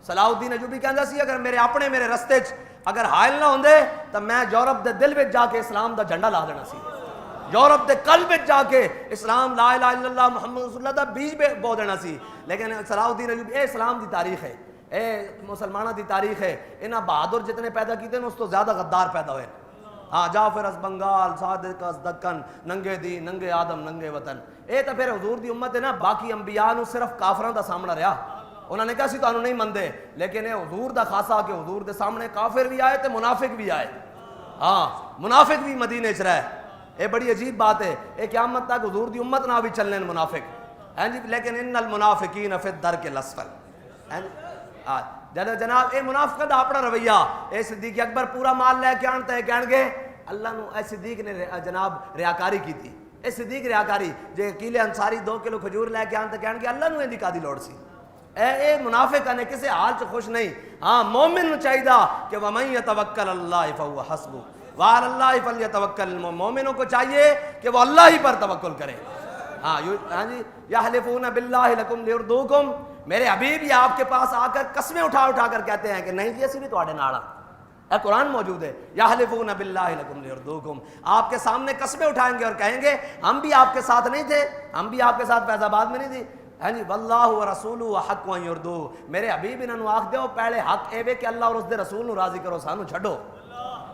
صلاح الدین ایوبی کہندا سی اگر میرے اپنے میرے رستے چ اگر حائل نہ ہوندے تو میں یورپ دے دل وچ جا کے اسلام دا جھنڈا لا دینا سی، یورپ دے قلب وچ جا کے اسلام لا الہ الا اللہ محمد رسول اللہ دا بیج بو دینا سی. لیکن صلاح الدین ایوبی اے اسلام دی تاریخ ہے، اے مسلمانہ دی تاریخ ہے. انہاں بہادر جتنے پیدا کیتے ہیں اس تو زیادہ غدار پیدا ہوئے. ہاں جعفر از بنگال، صادق از دکن، ننگے دین ننگے آدم ننگے وطن. اے تو پھر حضور دی امت ہے نا. باقی انبیاء نو صرف کافراں دا سامنا رہا. انہوں نے کہا سی تانوں نہیں مندے، لیکن اے حضور دا خاصا کہ حضور دے سامنے کافر بھی آئے تے منافق بھی آئے. ہاں منافق بھی مدینے چ رہے. اے بڑی عجیب بات ہے. اے قیامت تک حضور دی امت نہ بھی چلنے منافق ہیں جی. لیکن ان المنافقین فی الدرک الاسفل. جناب اے منافقت دا اپنا رویہ. اے صدیق اکبر پورا مال لے کے آنتا ہے کہن گے اللہ نو. اے صدیق نے جناب ریاکاری کی تھی. اے صدیق ریاکاری جے قیلے انصاری 2 کلو کھجور لے کے آنتا کہن گے اللہ نو اندی کادی لوڑ سی. اے منافق نے کسے حال چ خوش نہیں. ہاں مومن نو چاہیے کہ وَمَن يَتَوَكَّلَ اللَّهِ فَهُوَ حَسْبُهُ وَعَلَى اللَّهِ فَلْيَتَوَكَّلِ. مومنوں کو چاہیے کہ وہ اللہ ہی پر توکل کریں. ہاں جی یحلفون باللہ لکم لیردوکم. میرے حبیب یہ آپ کے پاس آ کر قسمیں اٹھا اٹھا کر کہتے ہیں کہ نہیں جی اسی بھی تواڈے نال ہاں. اے قرآن موجود ہے یحلفون باللہ لکم لیردوکم. آپ کے سامنے قسمیں اٹھائیں گے اور کہیں گے ہم بھی آپ کے ساتھ نہیں تھے، ہم بھی آپ کے ساتھ فیض آباد میں نہیں تھی. ہاں جی واللہ ورسولہ حق ان یردو. میرے حبیب انہاں نو آکھ دیو پہلے حق اے وے کہ اللہ اور اس دے رسول نو راضی کرو، سانو چھڈو.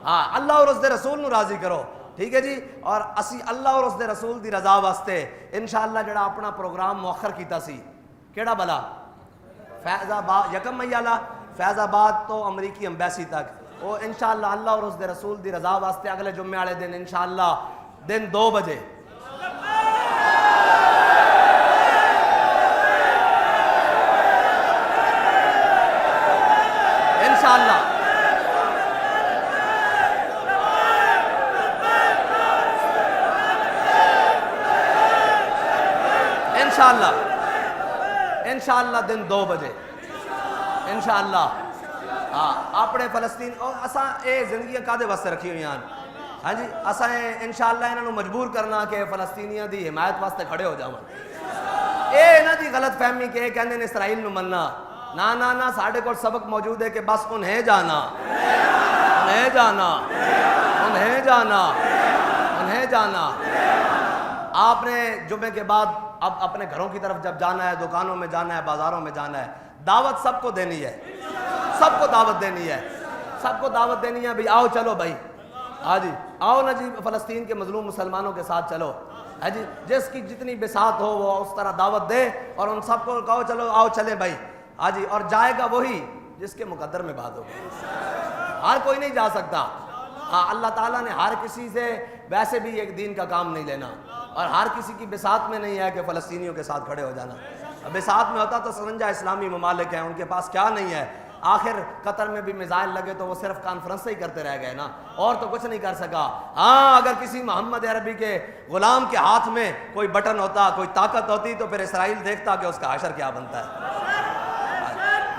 ہاں اللہ اور اس دے رسول نو راضی کرو. ٹھیک ہے جی. اور اسی اللہ اور اس دے رسول دی رضا واسطے انشاءاللہ جڑا اپنا پروگرام مؤخر کیتا سی کیڑا بلا فیض آباد یکم مئی والا فیض آباد تو امریکی امبیسی تک، وہ انشاءاللہ اللہ اور اس دے رسول دی رضا واسطے اگلے جمعے والے دن انشاءاللہ دن 2 بجے انشاءاللہ انشاءاللہ دن 2 بجے انشاءاللہ. ہاں اپنے فلسطین اور اساں اے زندگیاں کادے واسطے رکھی ہوئی ہیں. ہاں جی اساں انشاءاللہ انہاں نو مجبور کرنا کہ فلسطینیاں دی حمایت واسطے کھڑے ہو جاواں. اے انہاں دی غلط فہمی کہ کہندے نے اسرائیل نو مننا. نا نا نا ساڈے کول سبق موجود ہے کہ بس انہیں جانا انہیں جانا انہیں جانا انہیں جانا. آپ نے جمعے کے بعد اب اپنے گھروں کی طرف جب جانا ہے، دکانوں میں جانا ہے، بازاروں میں جانا ہے، دعوت سب کو دینی ہے. سب کو دعوت دینی ہے. سب کو دعوت دینی ہے. بھئی آؤ چلو بھائی. ہاں جی آؤ نا جی فلسطین کے مظلوم مسلمانوں کے ساتھ چلو. ہاں جی جس کی جتنی بساط ہو وہ اس طرح دعوت دے اور ان سب کو کہو چلو آؤ چلیں بھائی. ہاں جی اور جائے گا وہی جس کے مقدر میں بات ہوگی. ہر کوئی نہیں جا سکتا. ہاں اللہ تعالیٰ نے ہر کسی سے ویسے بھی ایک دین کا کام نہیں لینا اور ہر کسی کی بساط میں نہیں ہے کہ فلسطینیوں کے ساتھ کھڑے ہو جانا. بساط میں ہوتا تو 57 اسلامی ممالک ہیں، ان کے پاس کیا نہیں ہے. آخر قطر میں بھی میزائل لگے تو وہ صرف کانفرنس ہی کرتے رہ گئے نا، اور تو کچھ نہیں کر سکا. ہاں اگر کسی محمد عربی کے غلام کے ہاتھ میں کوئی بٹن ہوتا، کوئی طاقت ہوتی تو پھر اسرائیل دیکھتا کہ اس کا حشر کیا بنتا ہے.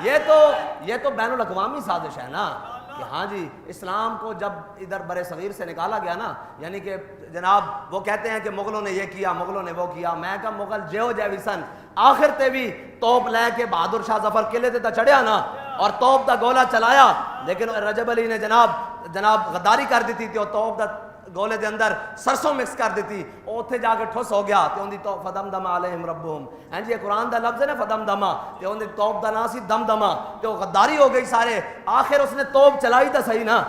یہ تو بین الاقوامی سازش ہے نا کہ ہاں جی اسلام کو جب ادھر بر صغیر سے نکالا گیا نا، یعنی کہ جناب وہ کہتے ہیں کہ مغلوں نے یہ کیا، مغلوں نے وہ کیا. میں کہا مغل جیو جیوی سن آخر تے بھی توپ لے کے بہادر شاہ ظفر قلعے تے چڑھیا نا اور توپ دا گولا چلایا. لیکن رجب علی نے جناب غداری کر دیتی تھی اور توپ دا گولے دے اندر سرسوں مکس کر دیتی. اوتھے جا کے ٹھس ہو گیا تے اون دی تو فدمدم علیہم ربہم. ہاں جی قرآن دا لفظ ہے نا فدمدما، تے اون دی توپ دا نام سی دمدما. تے وہ غداری ہو گئی سارے. آخر اس نے توپ چلائی تا صحیح نا،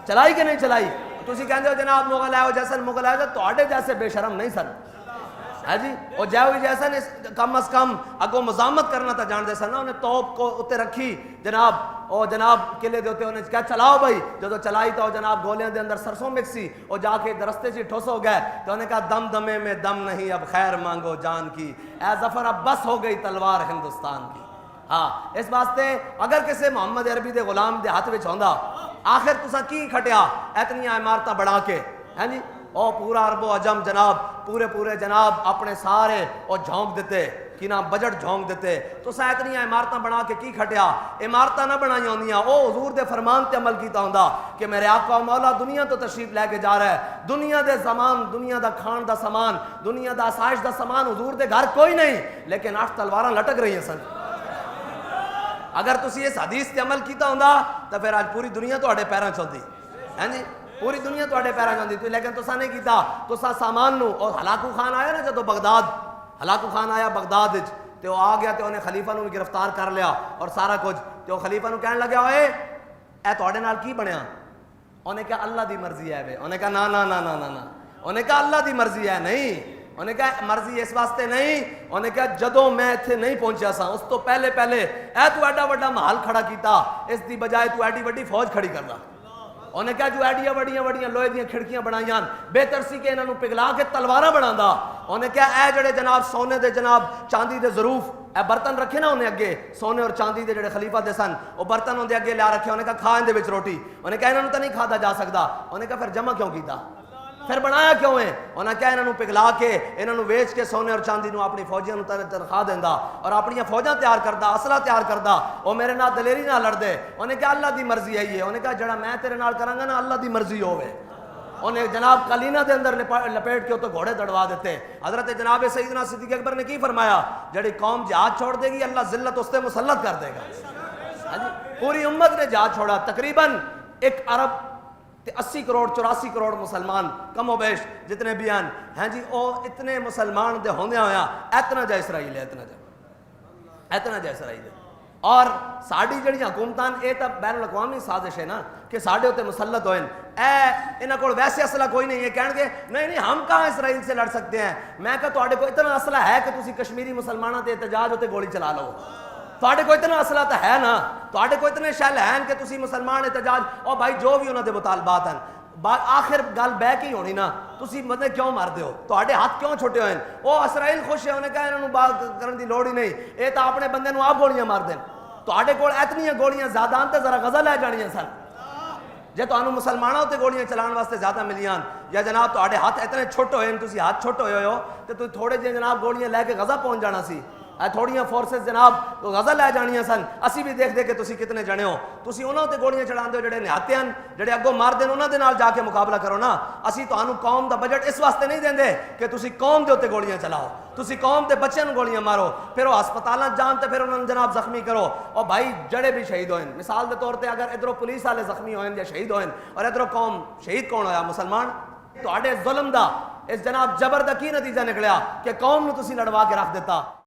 چلائی کہ نہیں چلائی. تسی کہندے ہو جناب مغل آئے ہو جیسے مغل آئے تو تواڈے جیسے بے شرم نہیں سن. ہے جی وہ جاوی جیسا نے کم از کم اگو مزاحمت کرنا تھا جان دے سن نا. انہیں توپ کو اتنے رکھی جناب او جناب قلعے دے ہوتے انہیں کیا چلاؤ بھائی. جدو چلائی تو جناب گولیاں دے اندر سرسوں مکسی اور جا کے رستے سے ٹھوس ہو گئے. تو انہیں کہا دم دمے میں دم نہیں اب خیر مانگو جان کی. اے ظفر اب بس ہو گئی تلوار ہندوستان کی. ہاں اس واسطے اگر کسی محمد عربی دے غلام دے ہاتھ وچ ہوندا آخر تساں کی کھٹیا اتنی عمارتاں بنا کے. ہیں جی او پورا عرب و عجم جناب پورے جناب اپنے سارے او جھونک دیتے کہ نا بجٹ جھونک دیتے. تو سا اتنی عمارتاں بنا کے کی کھٹیا. عمارتاں نہ بنائی ہوندیاں او حضور دے فرمان تے عمل کیتا ہوندا کہ میرے آقا مولا دنیا تو تشریف لے کے جا رہا ہے. دنیا دے زمان، دنیا دا کھان دا سامان، دنیا دا آسائش دا سامان حضور دے گھر کوئی نہیں، لیکن 8 تلواراں لٹک رہی ہیں سن. اگر تسی اس حدیث تے عمل کیتا ہوندا تو پھر آج پوری دنیا تواڈے پیراں چ ہوندی ہیں جی، پوری دنیا تواڈے پیراں چ ہوندی، لیکن تساں نہیں کیتا، تساں سامان نو، اور ہلاکو خان آیا نا جدو بغداد، ہلاکو خان آیا بغداد وچ تے وہ آ گیا تے انہیں خلیفہ نو بھی گرفتار کر لیا اور سارا کچھ، تے وہ خلیفہ نو کہن لگا اوئے اے تواڈے نال کی بنیا؟ انہیں کہا اللہ دی مرضی ہے وے، انہیں کہا نا نا نا نا نا، انہیں کہا اللہ دی مرضی ہے نہیں، انہیں کہا مرضی اس واسطے نہیں، انہیں کہا جدوں میں اتھے نہیں پہنچیا سا اس تو پہلے اے تو ایڈا وڈا محل کھڑا کیتا، اس دی بجائے تو ایڈی وڈی فوج کھڑی کردا، انہیں کہا جو ایڈیاں وڈیاں لوہے دیاں کھڑکیاں بنائیاں بہتر سی کہ انہاں نو پگھلا کے تلواراں بناندا، انہیں کہا اے جڑے جناب سونے دے جناب چاندی دے ظروف اے برتن رکھے نا انہیں اگے سونے اور چاندی دے جڑے خلیفہ دے سن وہ برتن اندے اگے لیا رکھے، انہیں کہا کھا اندے وچ روٹی، انہیں کہا انہاں نو تے نہیں کھادا جا سکدا، انہیں کہا پھر جمع کیوں کیتا، پھر بنایا کیوں ہے؟ انہیں کہا انہاں نو پگھلا کے انہاں نو ویچ کے سونے اور چاندی نو اپنی فوجیاں نو تنخواہ دیندا اور اپنی فوجاں تیار کردا، اسلحہ تیار کردا، او میرے نال دلیری نہ لڑدے، انہیں کہا اللہ دی مرضی ہے یہ، انہیں کہا جڑا میں تیرے نال کراں گا نا اللہ دی مرضی ہوے، انہیں جناب قلینہ دے اندر لپیٹ کے تو گھوڑے دڑوا دیتے۔ حضرت جناب سیدنا صدیق اکبر نے کی فرمایا؟ جڑی قوم جہاد چھوڑ دے گی اللہ ذلت اس تے مسلط کر دے گا، پوری امت نے جہاد چھوڑا، تقریباً 1 ارب 80 کروڑ 84 کروڑ مسلمان کم و بیش جتنے بھی ہیں جی، او اتنے مسلمان دے ہوندے ہویا اتنا جا اسرائیل ہے، اتنا جا اسرائیل ہے، اور ساڑی جڑی حکومتان اے تا بین الاقوامی سازش ہے نا کہ ساڑے ہوتے مسلط ہوئیں، انہاں کو ویسے اسلحہ کوئی نہیں ہے، کہنے گے نہیں ہم کہاں اسرائیل سے لڑ سکتے ہیں، میں کہا تواڈے کو اتنا اسلحہ ہے کہ تسی کشمیری مسلمانوں تے احتجاج ہوتے گولی چلا لو، تواڈے کو اتنا اسلحہ تو ہے نا، تواڈے کو اتنے شیل ہیں کہ تسی مسلمان احتجاج، اور بھائی جو بھی انہاں دے مطالبات ہیں آخر گل بہ کے ہی ہونی نا، تسی مطلب کیوں مار دیو، تواڈے ہاتھ کیوں چھوٹے ہوئے ہیں، وہ اسرائیل خوش ہے، انہیں کہا انہوں بات کرن دی لوڑ ہی نہیں، اے تا اپنے بندے نو آپ گولیاں مار دیں، تواڈے کول اتنی گولیاں زیادہ آن تے ذرا غزہ لے جانیاں سن، جے تانوں مسلمانوں تے گولیاں چلان واسطے زیادہ ملیاں، یا جناب تواڈے ہاتھ اتنے چھوٹے ہوئے ہیں، تسی ہاتھ چھوٹے ہوئے ہو تے تو تھوڑے جے جناب گولیاں لے کے غزہ پہنچ جانا سی، تھوڑیاں فورسز جناب غزہ لے جانیاں سن، اسی بھی دیکھ دے کہ تسی کتنے جنے ہو، تسی انہاں تے گولیاں چڑھان دے جڑے نہاتے ہیں، جڑے اگوں مار دین انہاں دے نال جا کے مقابلہ کرو نا، اسی تانوں قوم دا بجٹ اس واسطے نہیں دیندے کہ تسی قوم دے اوتے گولیاں چلاؤ، تسی قوم دے بچیاں نوں گولیاں مارو، پھر وہ ہسپتالاں جان تے پھر انہاں نوں جناب زخمی کرو، اور بھائی جڑے بھی شہید ہوئے، مثال دے طور تے اگر ادھروں پولیس والے زخمی ہوئے یا شہید ہوئے اور ادھروں قوم شہید کون ہویا؟ مسلمان، تواڈے ظلم دا اس جناب جبر دا کی نتیجہ نکلیا کہ قوم نوں تسی لڑوا کے رکھ دیتا۔